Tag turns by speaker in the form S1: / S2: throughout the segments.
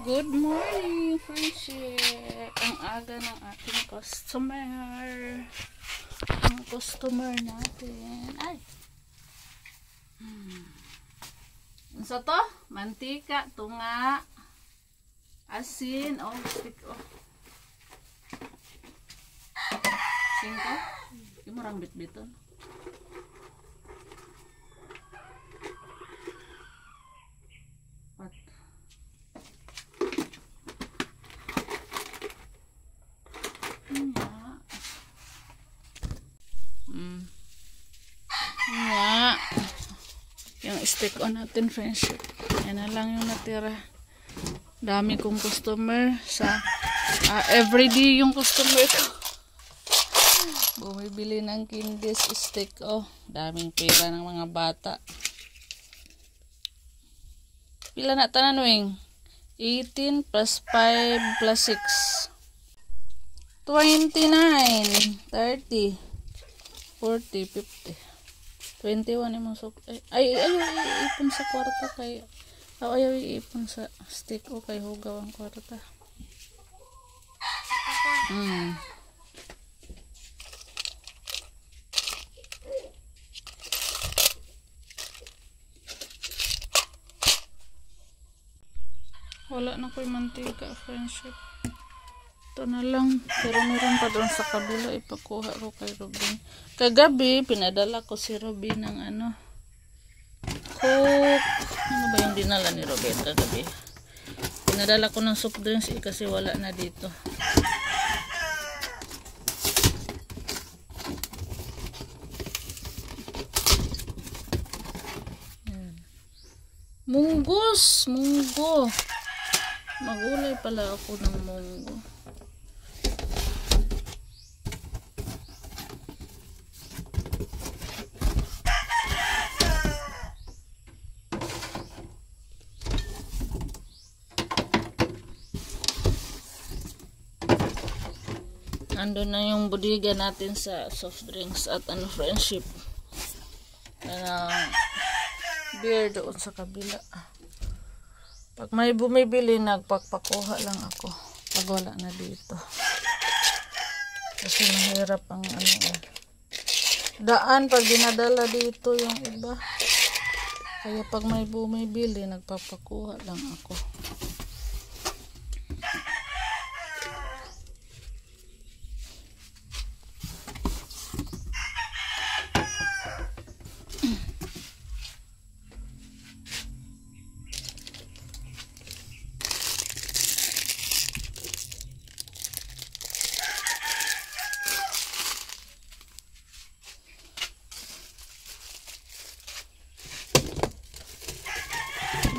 S1: Good morning, friendship. Ang aga ng ating customer. Ang customer natin. Ay. Ano to? Mantika, tunga, asin, stick, Singko? Yung marang bit-biton. Yung stick on natin, friendship. Yan na lang yung natira. Dami kong customer sa everyday yung customer ko. Bumibili ng candies stick. Daming pera ng mga bata. Pila na tanan, wing? 18 plus 5 plus 6. 29, 30, 40, 50. 21 yung sok. Ay, ipon sa kwarta kay. Ayaw ipon sa stick kay hugaw ang kwarta. Wala na ko'y mantika, friendship. Ito na lang. Pero meron pa doon sa kabila. Ipakuha ko kay Robin. Kagabi, pinadala ko si Robin ng Coke. Ano ba yung dinala ni Robin kagabi? Pinadala ko ng soft drinks kasi wala na dito. Munggos! Munggo! Magulay pala ako ng munggo. Ando na yung bodega natin sa soft drinks at friendship. Beer doon sa kabila. Pag may bumibili, nagpapakuha lang ako. Pag wala na dito. Kasi mahirap ang daan pag dinadala dito yung iba. Kaya pag may bumibili, nagpapakuha lang ako.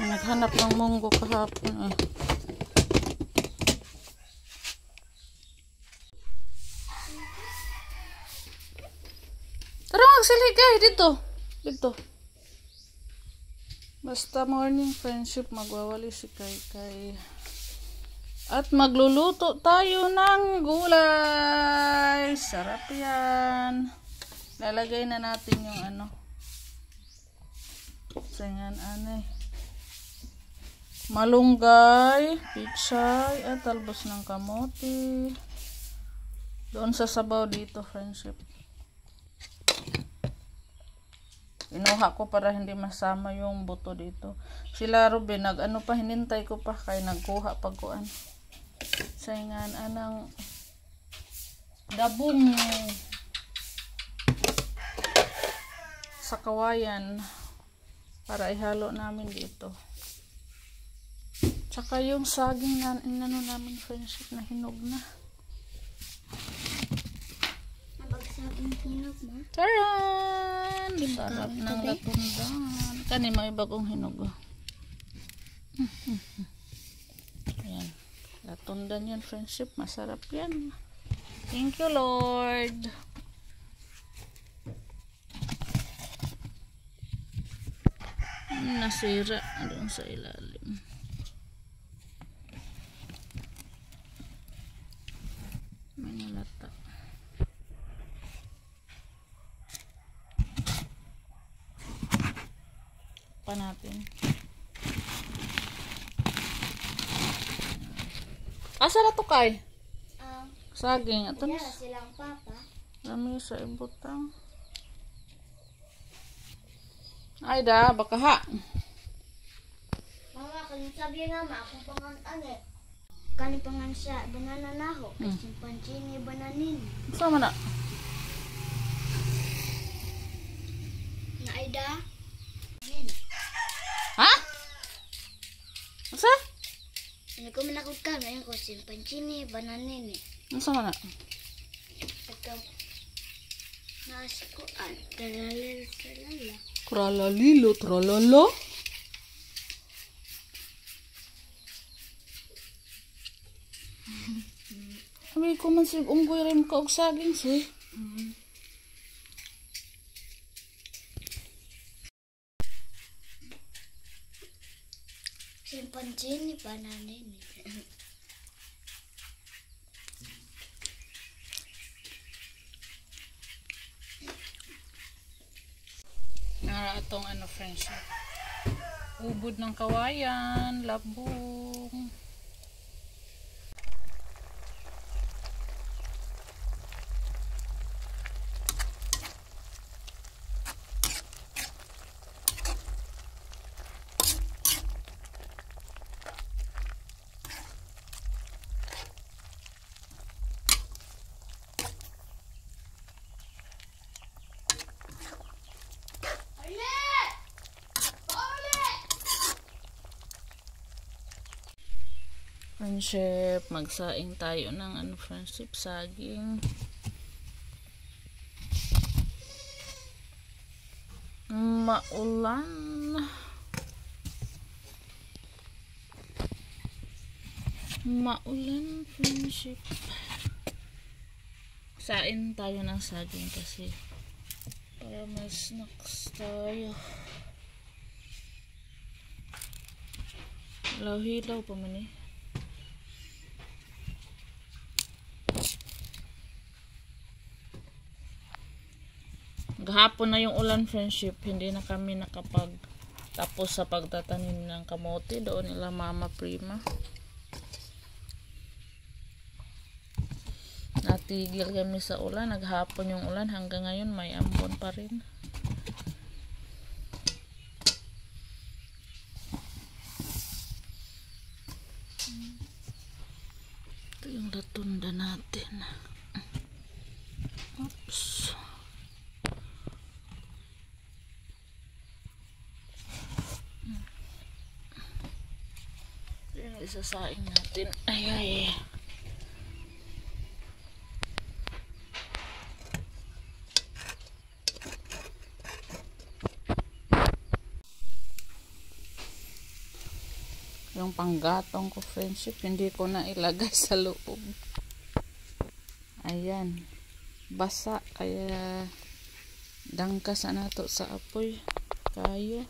S1: Naghanap ng munggo kahapon Tara, magsiligay dito. Basta morning, friendship, magwawali si Kai. At magluluto tayo ng gulay. Sarap yan. Lalagay na natin yung sayangan malunggay, pichay, at talbos ng kamote. Doon sa sabaw dito, friendship. Inuha ko para hindi masama yung buto dito. Sila Ruben, hinintay ko pa kay nagkuha pagkuan. Sayangan anang gabong sa kawayan para ihalo namin dito. Tsaka yung saging na namin, friendship, na hinog na.
S2: Nabagsaging hinog na?
S1: Taran! Sarap ng latundan. Kani may bagong hinog. Ayan. Latundan yan, friendship. Masarap yan. Thank you, Lord. Nasira doon sa ilalim. Manalata. Pa natin. Asa na to kay? Saging. Ato
S2: Kaya
S1: na.
S2: silang papa.
S1: Lami sa ibutang. Ay da, baka ha.
S2: Mama, kung sabi nga ma, akong pangan ane. Kani pangan siya, banana na ho. Kasi panchini bananin.
S1: Sama na.
S2: Naida.
S1: Ha? Asa?
S2: Ano ko manakot ka, ngayon ko panchini bananin eh.
S1: Sama na.
S2: Ito, naasikuan, talalala, talala.
S1: Tralalilo, tralala. Sabi ko man sig unggoy rin ka og saging si.
S2: Panchini bananin eh.
S1: Nara atong ano friendship. Ubod ng kawayan, labong. Friendship, magsaing tayo ng ano friendship, saging. Maulan. Maulan friendship. Sain tayo ng saging kasi para may snacks tayo. Hilaw-hilaw pa man eh. Gahapon na yung ulan friendship, hindi na kami nakapag tapos sa pagtatanim ng kamote doon nila Mama Prima. Natigil kami sa ulan, naghapon yung ulan, hanggang ngayon may ambon pa rin. Ito yung latunda natin. Oops. Isasaing natin. Ay. Yung panggatong ko friendship, hindi ko na ilagay sa loob. Ayan. Basa. Kaya dangkas na to sa apoy. Kayo.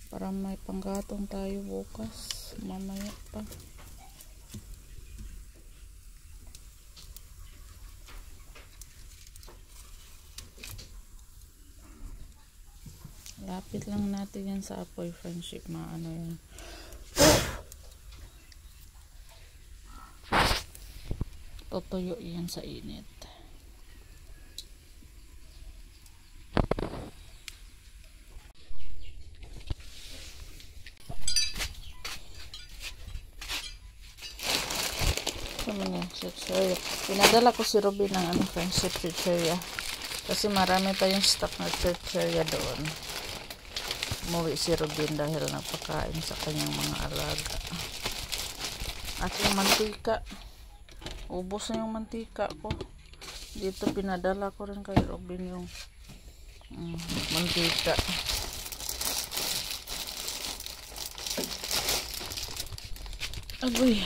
S1: Para may panggatong tayo bukas. Mamaya pa. Lapit lang natin yan sa apoy friendship. Maano yan. Tutuyo yan sa init. Chicheria. Pinadala ko si Ruby ng ano friendship chicheria. Kasi marami pa yung stock na chicheria doon. Umuwi si Ruby dahil napakain sa kanyang mga alaga. At yung mantika. Ubos na yung mantika ko. Dito pinadala ko rin kay Ruby yung mantika. Agoy.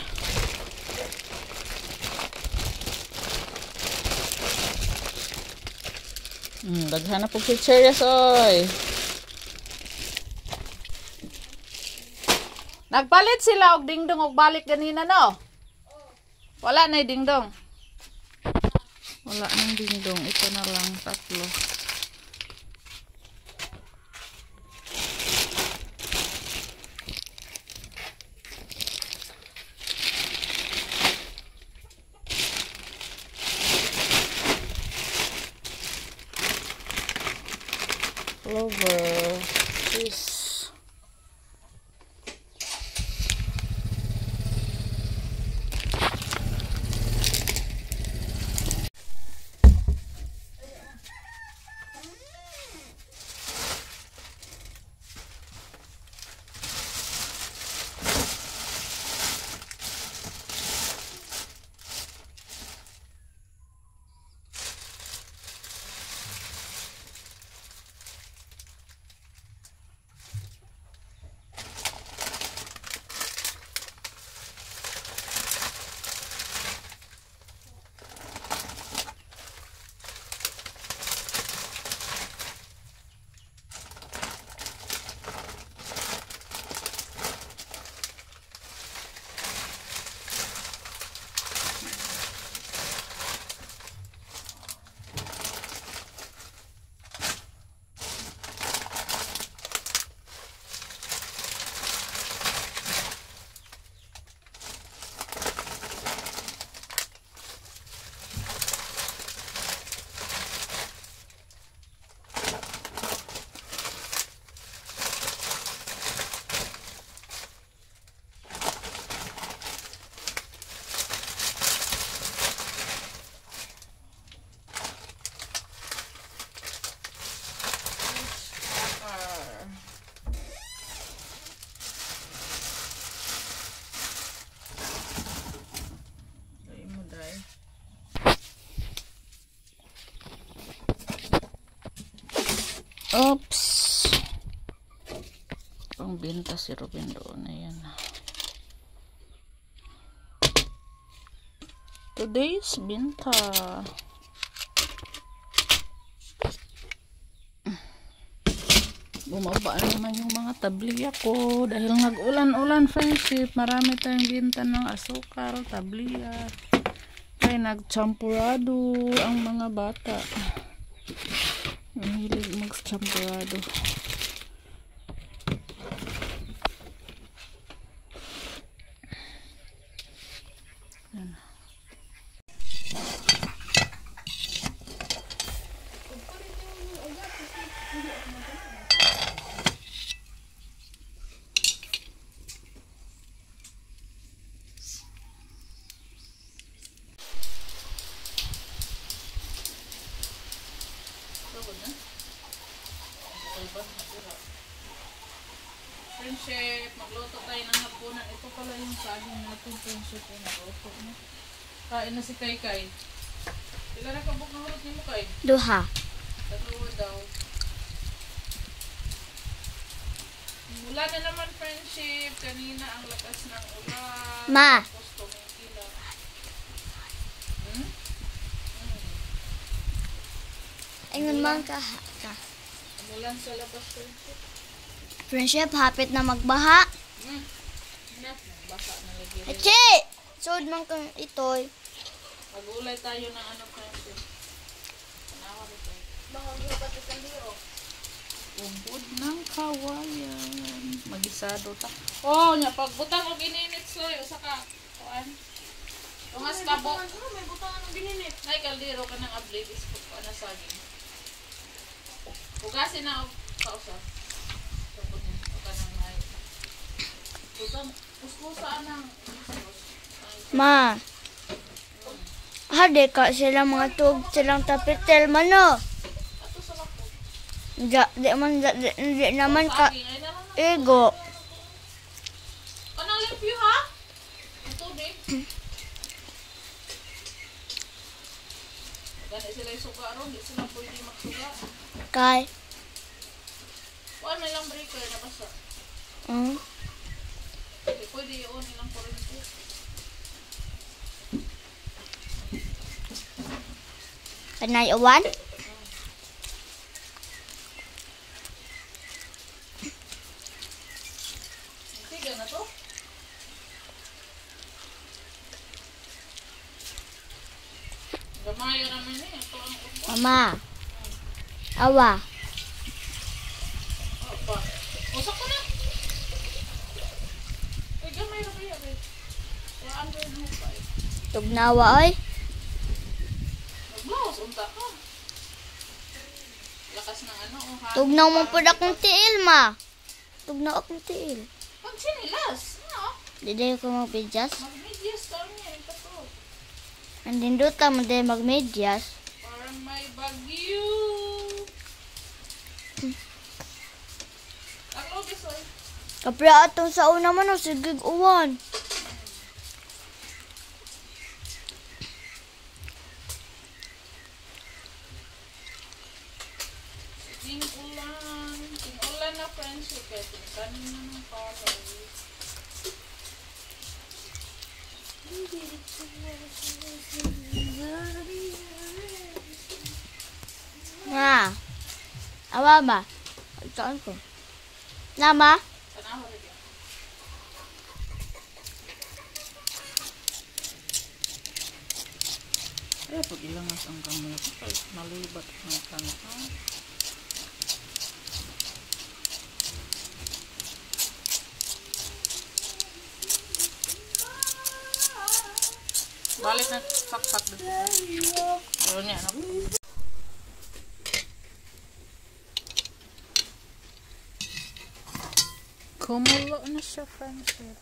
S1: Daghan na po chicheria soy. Nagpalit sila og dingdong og balik ganina no? Wala na dingdong. Wala nang dingdong, ito na lang tatlo. over cheese. Oops. Ang binta si Ruben doon na yan. Today's binta. Bumaba naman yung mga tabliya ko dahil nag-ulan-ulan, friendship. Marami tayong binta ng asukal, tabliya. Kaya nag-champurado ang mga bata. Mahilig mag-champurado. Yan. Friendship, magluto tayo ng hapunan. Ito pala yung saging natin, friendship, yung nagluto mo. Kain na si Kay. Ilan na kabuk na hulot niyo mo, Kay?
S2: Duha.
S1: Dalawa daw. Ulan na naman, friendship. Kanina ang lakas ng ulan.
S2: Ma.
S1: Tapos tumigil.
S2: Ayun man ka.
S1: Umulan sa labas, friendship.
S2: Friendship, hapit na magbaha.
S1: Baka na lagi rin.
S2: Achi! Sud man kang itoy.
S1: Magulay tayo ng ano, friendship. Panawa rin tayo.
S2: Bahag na pati sa biro.
S1: Umbod ng kawayan. Magisado ta. Oh, nya pagbutang og ininit soy usa ka kuan. Tungas kabo.
S2: May butangan ng bininit.
S1: Nay kaldero ka ng abli biskot ko ana saging. Hugasin na og kausa. Tapos niya ka nang may. Butang kuskusa anang
S2: Ma. Hade ka sila mga tug silang tapitel mano.
S1: ato sa lako.
S2: Di naman ka
S1: Saging ay naman.
S2: ego.
S1: Kanang limpyo ha? Ito di. Gani sila yung suga ron, di sila pwede magsuga.
S2: Kay.
S1: Kuan may lang breaker na basa. Di pwede yun ilang kurente.
S2: Kanay uwan?
S1: Tiga na to. Gamayo naman eh. Ito ang upo.
S2: Mama. Awa.
S1: Opa. Usak ko na. Ay, gamay na kaya eh. Kaya ang gawin mo pa eh.
S2: Tugnawa oy.
S1: Naglawas, unta ka. Lakas ng ano
S2: Tugnaw mo po akong tiil, ma. Tugnaw akong tiil.
S1: Pag sinilas, no?
S2: Dili ko magmedyas.
S1: Mag-medyas ka niya, ito to.
S2: Andin duta mo din magmedyas.
S1: Parang may bagyo. Ang lobis, oy.
S2: Kapra atong sa una man o sigig uwan.
S1: Ting-ulan na friendship eh. Tingkanin na ng color.
S2: Ma. Awa ba? Saan ko? Nama?
S1: Tanaho rin yan. Kaya pag ilangas ang kamay ko, kahit malibat ng kanang. Balik na saksak dito. Yun yan. Kumulo na siya, friendship.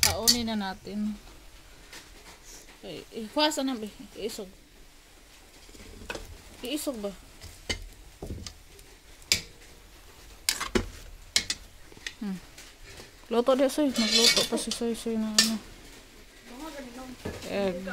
S1: Kaunin na natin. Okay, ihuwasa na ba? Iisog. Iisog ba? Luto dia soy, nagluto pa si soy na ano. Egg.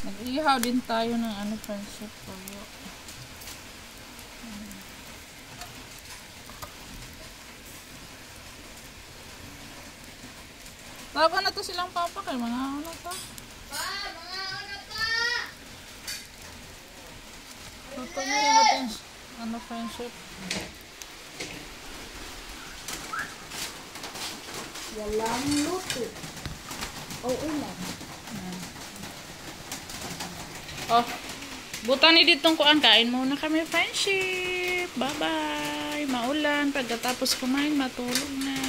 S1: Nag-ihaw din tayo ng ano, friendship tuyo. Tawagan na to silang papa kay mga ano pa.
S2: Mga ano pa?
S1: Luto na rin natin ano, friendship.
S2: Walang luto. O ulam.
S1: Oh, buta ni ditong kuan, kain muna kami, friendship. Bye-bye. Maulan. Pagkatapos kumain, matulog na.